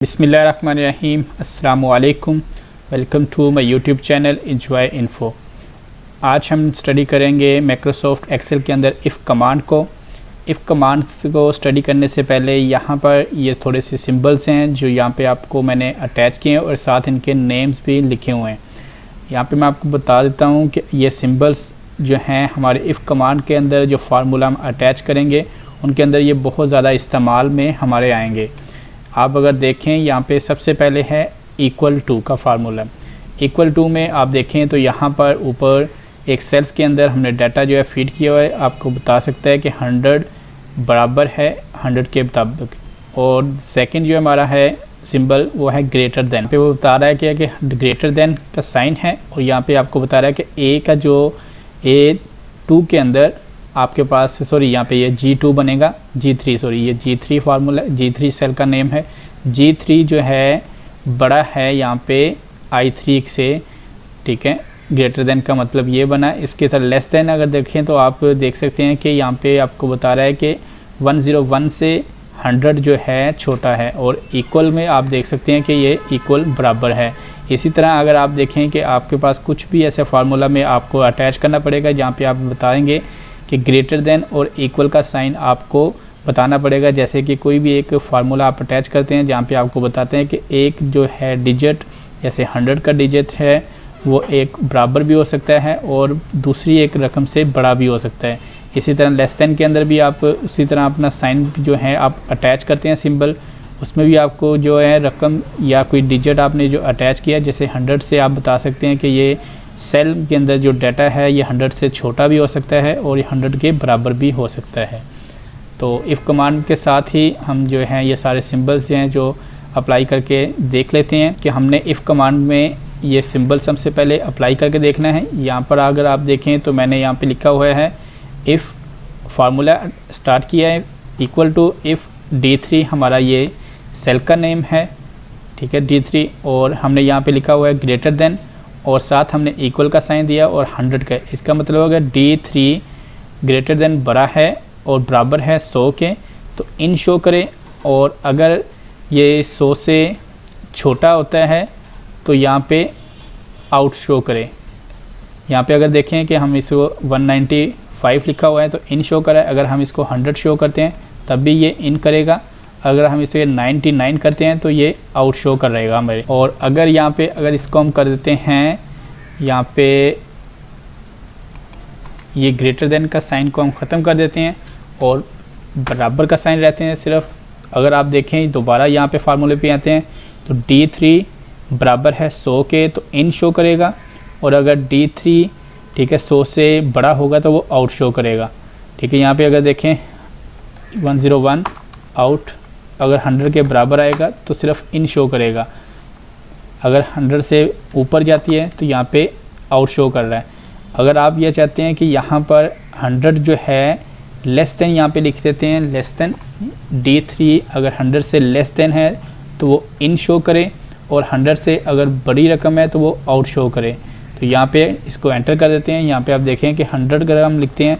बिस्मिल्लाहिर्रहमानिर्रहीम अस्सलामु अलैकुम। Welcome to my YouTube channel Enjoy Info. आज हम स्टडी करेंगे माइक्रोसॉफ्ट एक्सेल के अंदर इफ़ कमांड को। इफ़ कमांड्स को स्टडी करने से पहले यहाँ पर ये थोड़े से सिंबल्स हैं जो यहाँ पे आपको मैंने अटैच किए हैं और साथ इनके नेम्स भी लिखे हुए हैं। यहाँ पे मैं आपको बता देता हूँ कि ये सिंबल्स जो हैं हमारे इफ़ कमांड के अंदर जो फार्मूला हम अटैच करेंगे उनके अंदर ये बहुत ज़्यादा इस्तेमाल में हमारे आएंगे। आप अगर देखें यहाँ पे सबसे पहले है इक्वल टू का फार्मूला। इक्वल टू में आप देखें तो यहाँ पर ऊपर एक सेल्स के अंदर हमने डाटा जो है फीड किया हुआ है, आपको बता सकता है कि 100 बराबर है 100 के मुताबिक। और सेकंड जो हमारा है सिंबल वो है ग्रेटर देन पे, वो बता रहा है कि ग्रेटर देन का साइन है। और यहाँ पे आपको बता रहा है कि ए का जो A2 के अंदर आपके पास यहाँ पे ये G2 बनेगा, G3 ये G3 फार्मूला, G3 सेल का नेम है। G3 जो है बड़ा है यहाँ पे I3 से, ठीक है। ग्रेटर देन का मतलब ये बना। इसके तरह लेस देन अगर देखें तो आप देख सकते हैं कि यहाँ पे आपको बता रहा है कि 101 से 100 जो है छोटा है, और इक्वल में आप देख सकते हैं कि ये इक्वल बराबर है। इसी तरह अगर आप देखें कि आपके पास कुछ भी ऐसे फार्मूला में आपको अटैच करना पड़ेगा जहाँ पे आप बताएंगे कि ग्रेटर देन और इक्वल का साइन आपको बताना पड़ेगा। जैसे कि कोई भी एक फार्मूला आप अटैच करते हैं जहाँ पे आपको बताते हैं कि एक जो है डिजिट, जैसे 100 का डिजिट है वो एक बराबर भी हो सकता है और दूसरी एक रकम से बड़ा भी हो सकता है। इसी तरह लेस देन के अंदर भी आप उसी तरह अपना साइन जो है आप अटैच करते हैं सिंबल, उसमें भी आपको जो है रकम या कोई डिजिट आपने जो अटैच किया, जैसे 100 से आप बता सकते हैं कि ये सेल के अंदर जो डाटा है ये 100 से छोटा भी हो सकता है और ये 100 के बराबर भी हो सकता है। तो इफ़ कमांड के साथ ही हम जो हैं ये सारे सिंबल्स जो हैं जो अप्लाई करके देख लेते हैं कि हमने इफ़ कमांड में ये सिंबल सबसे पहले अप्लाई करके देखना है। यहाँ पर अगर आप देखें तो मैंने यहाँ पे लिखा हुआ है इफ़ फार्मूला स्टार्ट किया है इक्वल टू इफ़ D3 हमारा ये सेल का नेम है, ठीक है D3, और हमने यहाँ पे लिखा हुआ है ग्रेटर देन और साथ हमने इक्वल का साइन दिया और 100 का। इसका मतलब होगा D3 ग्रेटर देन बड़ा है और बराबर है 100 के, तो इन शो करें। और अगर ये 100 से छोटा होता है तो यहाँ पे आउट शो करें। यहाँ पे अगर देखें कि हम इसको 195 लिखा हुआ है तो इन शो करें। अगर हम इसको 100 शो करते हैं तब भी ये इन करेगा। अगर हम इसे 99 करते हैं तो ये आउट शो कर रहेगा हमारे। और अगर यहाँ पे अगर इसको हम कर देते हैं यहाँ पे ये ग्रेटर देन का साइन को हम ख़त्म कर देते हैं और बराबर का साइन रहते हैं सिर्फ। अगर आप देखें दोबारा यहाँ पे फार्मूले पे आते हैं तो D3 बराबर है 100 के, तो इन शो करेगा। और अगर D3 ठीक है 100 से बड़ा होगा तो वो आउट शो करेगा, ठीक है। यहाँ पे अगर देखें 101 आउट, अगर 100 के बराबर आएगा तो सिर्फ इन शो करेगा। अगर 100 से ऊपर जाती है तो यहाँ पे आउट शो कर रहा है। अगर आप ये चाहते हैं कि यहाँ पर 100 जो है लेस देन, यहाँ पे लिख देते हैं लेस देन D3 अगर 100 से लेस देन है तो वो इन शो करे, और 100 से अगर बड़ी रकम है तो वो आउट शो करे। तो यहाँ पे इसको एंटर कर देते हैं। यहाँ पे आप देखें कि 100 अगर हम लिखते हैं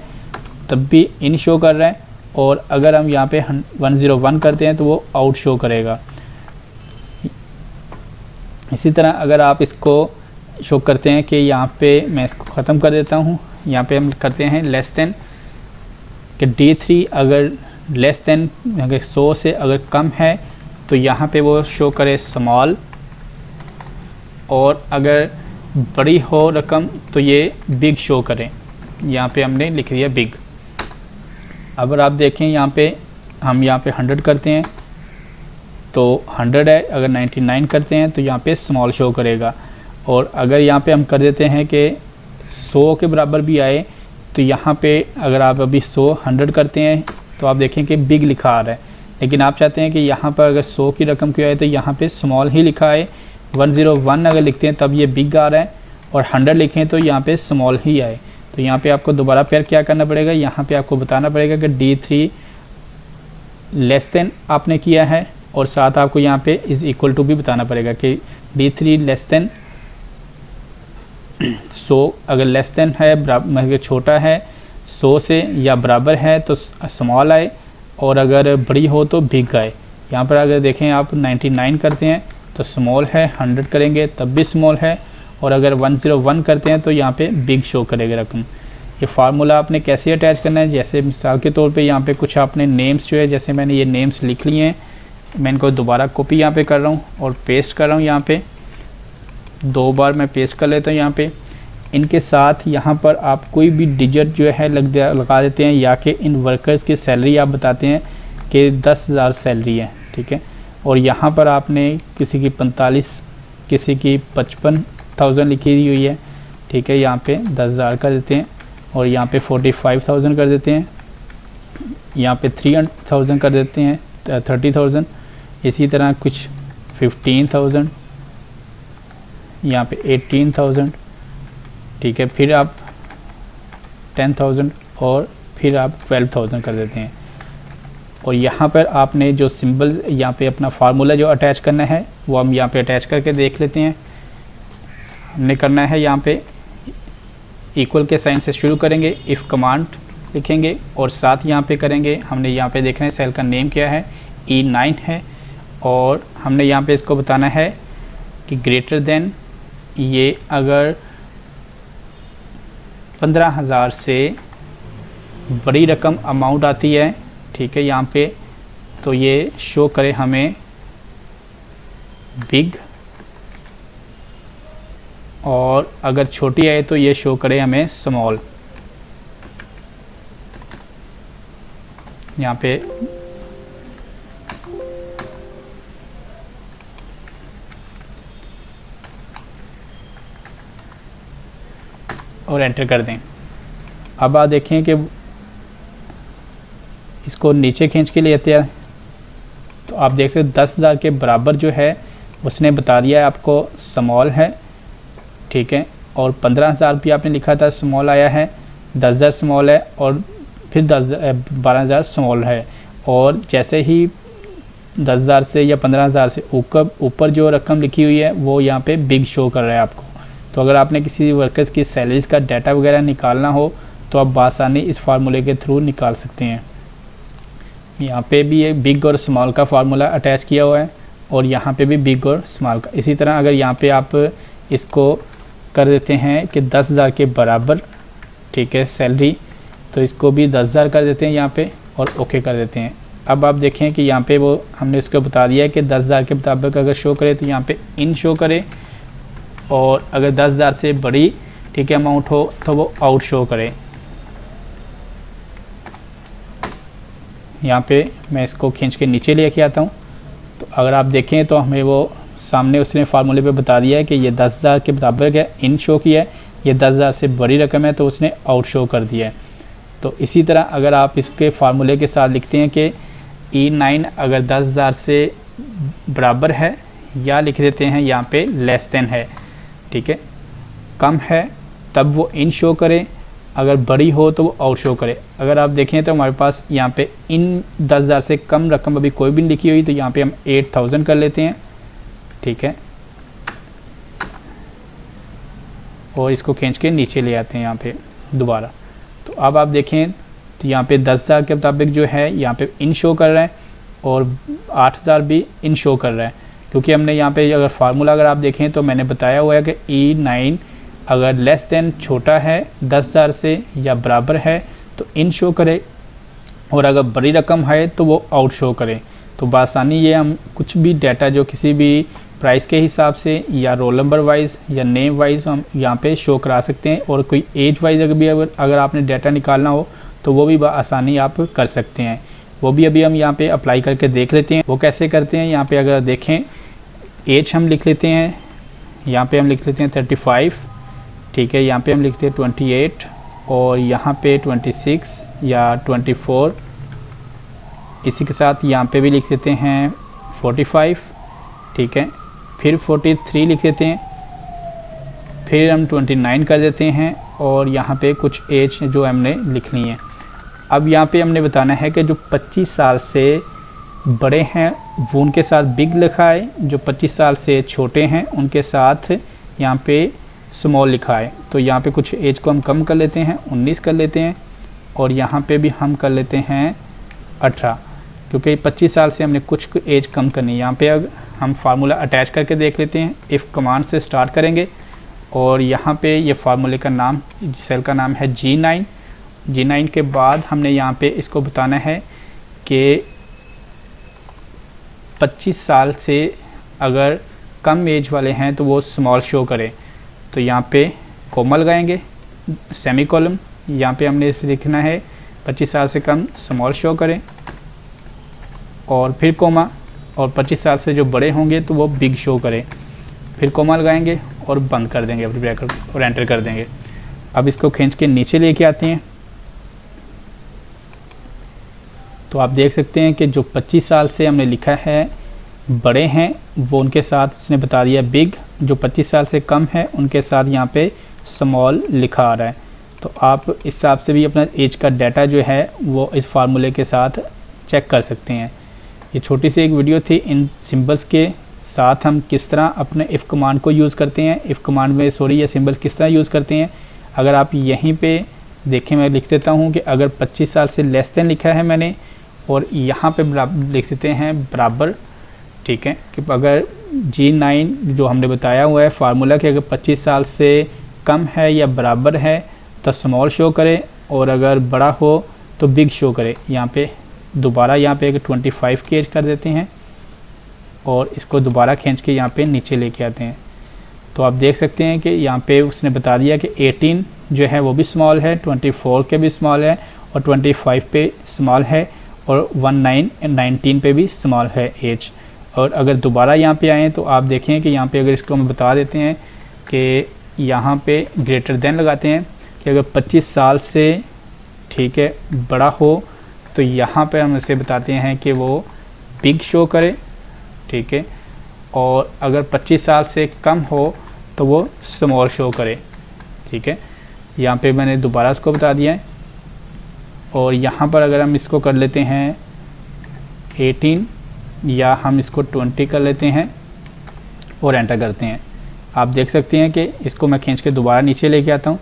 तब भी इन शो कर रहा है, और अगर हम यहाँ पे 101 करते हैं तो वो आउट शो करेगा। इसी तरह अगर आप इसको शो करते हैं कि यहाँ पे मैं इसको ख़त्म कर देता हूँ, यहाँ पे हम करते हैं लेस देन कि D3 अगर लेस देन अगर 100 से अगर कम है तो यहाँ पे वो शो करे स्मॉल, और अगर बड़ी हो रकम तो ये बिग शो करें। यहाँ पे हमने लिख दिया बिग। अगर आप देखें यहाँ पे हम यहाँ पे 100 करते हैं तो 100 है, अगर 99 करते हैं तो यहाँ पे स्मॉल शो करेगा। और अगर यहाँ पे हम कर देते हैं कि 100 के बराबर भी आए तो यहाँ पे अगर आप अभी 100 करते हैं तो आप देखें कि बिग लिखा आ रहा है, लेकिन आप चाहते हैं कि यहाँ पर अगर 100 की रकम क्यों आए तो यहाँ पे स्मॉल ही लिखा है। 101 अगर लिखते हैं तब ये बिग आ रहा है, और 100 लिखें तो यहाँ पे स्मॉल ही आए। तो यहाँ पे आपको दोबारा फिर क्या करना पड़ेगा, यहाँ पे आपको बताना पड़ेगा कि D3 लेस देन आपने किया है, और साथ आपको यहाँ पे इज़ इक्वल टू भी बताना पड़ेगा कि D3 लेस देन 100 अगर लेस देन है मतलब छोटा है 100 से या बराबर है तो स्मॉल आए, और अगर बड़ी हो तो बिग आए। यहाँ पर अगर देखें आप 99 करते हैं तो स्मॉल है, 100 करेंगे तब भी स्मॉल है, और अगर 101 करते हैं तो यहाँ पे बिग शो करेगा रकम। ये फार्मूला आपने कैसे अटैच करना है, जैसे मिसाल के तौर पे यहाँ पे कुछ आपने नेम्स जो है, जैसे मैंने ये नेम्स लिख लिए हैं, मैं इनको दोबारा कॉपी यहाँ पे कर रहा हूँ और पेस्ट कर रहा हूँ। यहाँ पे 2 बार मैं पेस्ट कर लेता हूँ। यहाँ पे इनके साथ यहाँ पर आप कोई भी डिजिट जो है लगा देते हैं, या कि इन वर्कर्स की सैलरी आप बताते हैं कि 10,000 सैलरी है, ठीक है। और यहाँ पर आपने किसी की 45, किसी की 55,000 लिखी हुई है, ठीक है। यहाँ पे 10,000 कर देते हैं, और यहाँ पे 45,000 कर देते हैं, यहाँ पे 300,000 कर देते हैं, 30,000। इसी तरह कुछ 15,000, यहाँ पे 18,000, ठीक है। फिर आप 10,000 और फिर आप 12,000 कर देते हैं। और यहाँ पर आपने जो सिंबल यहाँ पे अपना फार्मूला जो अटैच करना है वो हम यहाँ पे अटैच करके देख लेते हैं। हमने करना है यहाँ पे इक्वल के साइन से शुरू करेंगे, इफ़ कमांड लिखेंगे और साथ यहाँ पे करेंगे। हमने यहाँ पे देखना है सेल का नेम क्या है, E9 है, और हमने यहाँ पे इसको बताना है कि ग्रेटर देन, ये अगर 15,000 से बड़ी रकम अमाउंट आती है, ठीक है, यहाँ पे तो ये शो करे हमें बिग, और अगर छोटी है तो ये शो करे हमें स्मॉल। यहाँ पे और एंटर कर दें। अब आप देखें कि इसको नीचे खींच के लेते हैं तो आप देख सकते 10,000 के बराबर जो है उसने बता दिया है आपको स्मॉल है, ठीक है। और 15,000 भी आपने लिखा था स्मॉल आया है, 10,000 स्मॉल है, और फिर 12,000 स्मॉल है। और जैसे ही 10,000 से या 15,000 से ऊपर जो रकम लिखी हुई है वो यहाँ पे बिग शो कर रहा है आपको। तो अगर आपने किसी वर्कर्स की सैलरीज़ का डाटा वगैरह निकालना हो तो आप बासानी इस फार्मूले के थ्रू निकाल सकते हैं। यहाँ पे भी एक बिग और स्मॉल का फार्मूला अटैच किया हुआ है, और यहाँ पे भी बिग और स्मॉल का। इसी तरह अगर यहाँ पे आप इसको कर देते हैं कि 10,000 के बराबर, ठीक है, सैलरी, तो इसको भी 10,000 कर देते हैं यहाँ पे और ओके कर देते हैं। अब आप देखें कि यहाँ पे वो हमने इसको बता दिया है कि 10,000 के मुताबिक अगर शो करे तो यहाँ पे इन शो करे, और अगर 10,000 से बड़ी, ठीक है, अमाउंट हो तो वो आउट शो करे। यहाँ पे मैं इसको खींच के नीचे लेके आता हूँ, तो अगर आप देखें तो हमें वो सामने उसने फार्मूले पे बता दिया है कि ये 10,000 के मुताबिक है, इन शो किया है, ये 10,000 से बड़ी रकम है तो उसने आउट शो कर दिया है। तो इसी तरह अगर आप इसके फार्मूले के साथ लिखते हैं कि E9 अगर 10,000 से बराबर है, या लिख देते हैं यहाँ पे लेस देन है, ठीक है, कम है तब वो इन शो करे, अगर बड़ी हो तो वो आउट शो करे। अगर आप देखें तो हमारे पास यहाँ पे इन 10,000 से कम रकम अभी कोई भी नहीं लिखी हुई, तो यहाँ पे हम 8,000 कर लेते हैं, ठीक है, और इसको खींच के नीचे ले आते हैं यहाँ पे दोबारा। तो अब आप देखें तो यहाँ पे 10,000 के मुताबिक जो है यहाँ पे इन शो कर रहा है, और 8,000 भी इन शो कर रहा है, क्योंकि हमने यहाँ पे अगर फार्मूला अगर आप देखें तो मैंने बताया हुआ है कि E9 अगर लेस देन छोटा है 10,000 से या बराबर है तो इन शो करे, और अगर बड़ी रकम है तो वो आउट शो करे। तो बासानी ये हम कुछ भी डाटा जो किसी भी प्राइस के हिसाब से या रोल नंबर वाइज या नेम वाइज हम यहाँ पे शो करा सकते हैं, और कोई एज वाइज अगर आपने डाटा निकालना हो तो वो भी आसानी आप कर सकते हैं। वो भी अभी हम यहाँ पे अप्लाई करके देख लेते हैं वो कैसे करते हैं। यहाँ पे अगर देखें एज हम लिख लेते हैं, यहाँ पे हम लिख लेते हैं 35, ठीक है, यहाँ पे हम लिखते हैं 28, और यहाँ पे 26 या 24, इसी के साथ यहाँ पे भी लिख देते हैं 45, ठीक है, फिर 43 लिख देते हैं, फिर हम 29 कर देते हैं, और यहाँ पे कुछ एज जो हमने लिखनी है। अब यहाँ पे हमने बताना है कि जो 25 साल से बड़े हैं वो उनके साथ बिग लिखा है, जो 25 साल से छोटे हैं उनके साथ यहाँ पे स्मॉल लिखा है। तो यहाँ पे कुछ एज को हम कम कर लेते हैं, 19 कर लेते हैं, और यहाँ पे भी हम कर लेते हैं 18। क्योंकि 25 साल से हमने कुछ एज कम करनी है। यहाँ पे अगर हम फार्मूला अटैच करके देख लेते हैं, इफ़ कमांड से स्टार्ट करेंगे और यहाँ पे ये फार्मूले का नाम, सेल का नाम है G9। G9 के बाद हमने यहाँ पे इसको बताना है कि 25 साल से अगर कम एज वाले हैं तो वो स्मॉल शो करें। तो यहाँ पे कोमा लगाएंगे, सेमी कॉलम, यहाँ पे हमने इसे लिखना है 25 साल से कम स्मॉल शो करें, और फिर कोमा, और 25 साल से जो बड़े होंगे तो वो बिग शो करें। फिर कोमा लगाएंगे और बंद कर देंगे अपनी ब्रैकेट और एंटर कर देंगे। अब इसको खींच के नीचे लेके आते हैं तो आप देख सकते हैं कि जो 25 साल से हमने लिखा है बड़े हैं वो उनके साथ उसने बता दिया बिग, जो 25 साल से कम है उनके साथ यहाँ पे स्मॉल लिखा आ रहा है। तो आप इस हिसाब से भी अपना एज का डाटा जो है वो इस फार्मूले के साथ चेक कर सकते हैं। ये छोटी सी एक वीडियो थी इन सिंबल्स के साथ हम किस तरह अपने इफ़ कमांड को यूज़ करते हैं, इफ़ कमांड में ये सिंबल किस तरह यूज़ करते हैं। अगर आप यहीं पे देखें, मैं लिख देता हूँ कि अगर 25 साल से लेस देन लिखा है मैंने, और यहाँ पे लिख देते हैं बराबर, ठीक है, कि अगर G9 जो हमने बताया हुआ है फार्मूला कि अगर 25 साल से कम है या बराबर है तो स्मॉल शो करे, और अगर बड़ा हो तो बिग शो करे। यहाँ पे दोबारा यहाँ पे 25 की एज कर देते हैं और इसको दोबारा खींच के यहाँ पे नीचे लेके आते हैं। तो आप देख सकते हैं कि यहाँ पे उसने बता दिया कि 18 जो है वो भी स्मॉल है, 24 के भी स्मॉल है, और 25 पे स्मॉल है, और 19 पे भी स्मॉल है एज। और अगर दोबारा यहाँ पे आएँ तो आप देखें कि यहाँ पे अगर इसको हम बता देते हैं कि यहाँ पे ग्रेटर देन लगाते हैं कि अगर 25 साल से, ठीक है, बड़ा हो तो यहाँ पे हम इसे बताते हैं कि वो बिग शो करे, ठीक है, और अगर 25 साल से कम हो तो वो स्मॉल शो करे, ठीक है। यहाँ पे मैंने दोबारा इसको बता दिया है। और यहाँ पर अगर हम इसको कर लेते हैं 18 या हम इसको 20 कर लेते हैं और एंटर करते हैं, आप देख सकते हैं कि इसको मैं खींच के दोबारा नीचे लेके आता हूँ।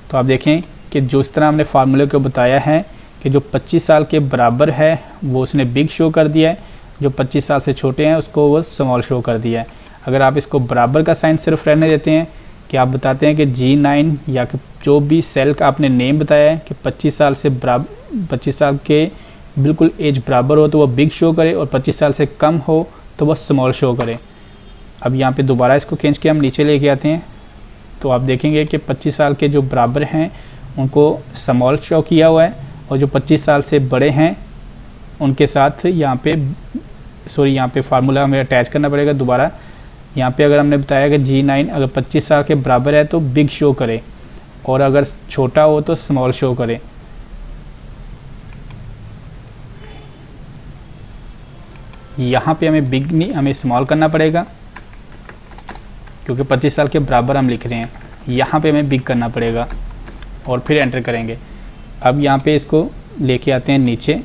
तो आप देखें कि जो इस तरह हमने फार्मूले को बताया है कि जो 25 साल के बराबर है वो उसने बिग शो कर दिया है, जो 25 साल से छोटे हैं उसको वो स्मॉल शो कर दिया है। अगर आप इसको बराबर का साइन सिर्फ रहने देते हैं कि आप बताते हैं कि G9 या कि जो भी सेल का आपने नेम बताया है कि 25 साल से 25 साल के बिल्कुल एज बराबर हो तो वो बिग शो करे, और 25 साल से कम हो तो वो स्मॉल शो करे। अब यहाँ पे दोबारा इसको खींच के हम नीचे लेके आते हैं तो आप देखेंगे कि 25 साल के जो बराबर हैं उनको स्मॉल शो किया हुआ है, और जो 25 साल से बड़े हैं उनके साथ यहाँ पे यहाँ पे फार्मूला हमें अटैच करना पड़ेगा दोबारा। यहाँ पे अगर हमने बताया कि G9 अगर 25 साल के बराबर है तो बिग शो करे, और अगर छोटा हो तो स्मॉल शो करे। यहाँ पे हमें बिग नहीं, हमें स्मॉल करना पड़ेगा क्योंकि 25 साल के बराबर हम लिख रहे हैं। यहाँ पे हमें बिग करना पड़ेगा और फिर एंटर करेंगे। अब यहाँ पे इसको लेके आते हैं नीचे।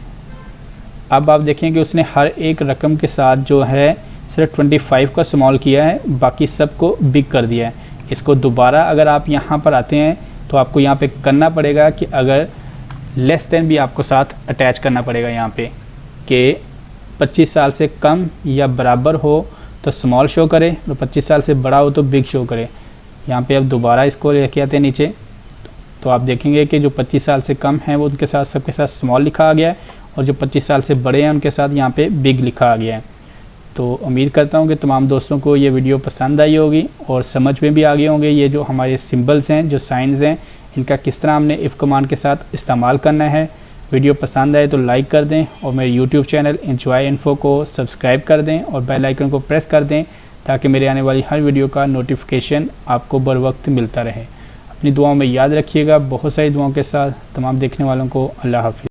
अब आप देखें कि उसने हर एक रकम के साथ जो है सिर्फ 25 का स्मॉल किया है, बाकी सबको बिग कर दिया है। इसको दोबारा अगर आप यहाँ पर आते हैं तो आपको यहाँ पे करना पड़ेगा कि अगर लेस देन भी आपको साथ अटैच करना पड़ेगा यहाँ पे कि 25 साल से कम या बराबर हो तो स्मॉल शो करे, और 25 साल से बड़ा हो तो बिग शो करे। यहाँ पे अब दोबारा इसको लेके आते हैं नीचे तो आप देखेंगे कि जो 25 साल से कम है वो उनके साथ सबके साथ स्मॉल लिखा आ गया है, और जो 25 साल से बड़े हैं उनके साथ यहाँ पे बिग लिखा आ गया है। तो उम्मीद करता हूँ कि तमाम दोस्तों को ये वीडियो पसंद आई होगी और समझ में भी आ गए होंगे ये जो हमारे सिंबल्स हैं, जो साइंस हैं, इनका किस तरह हमने इफ़ कमांड के साथ इस्तेमाल करना है। वीडियो पसंद आए तो लाइक कर दें और मेरे यूट्यूब चैनल एंजॉय इन्फो को सब्सक्राइब कर दें और बेल आइकन को प्रेस कर दें ताकि मेरे आने वाली हर वीडियो का नोटिफिकेशन आपको बर वक्त मिलता रहे। अपनी दुआओं में याद रखिएगा। बहुत सारी दुआओं के साथ तमाम देखने वालों को अल्लाह हाफिज़।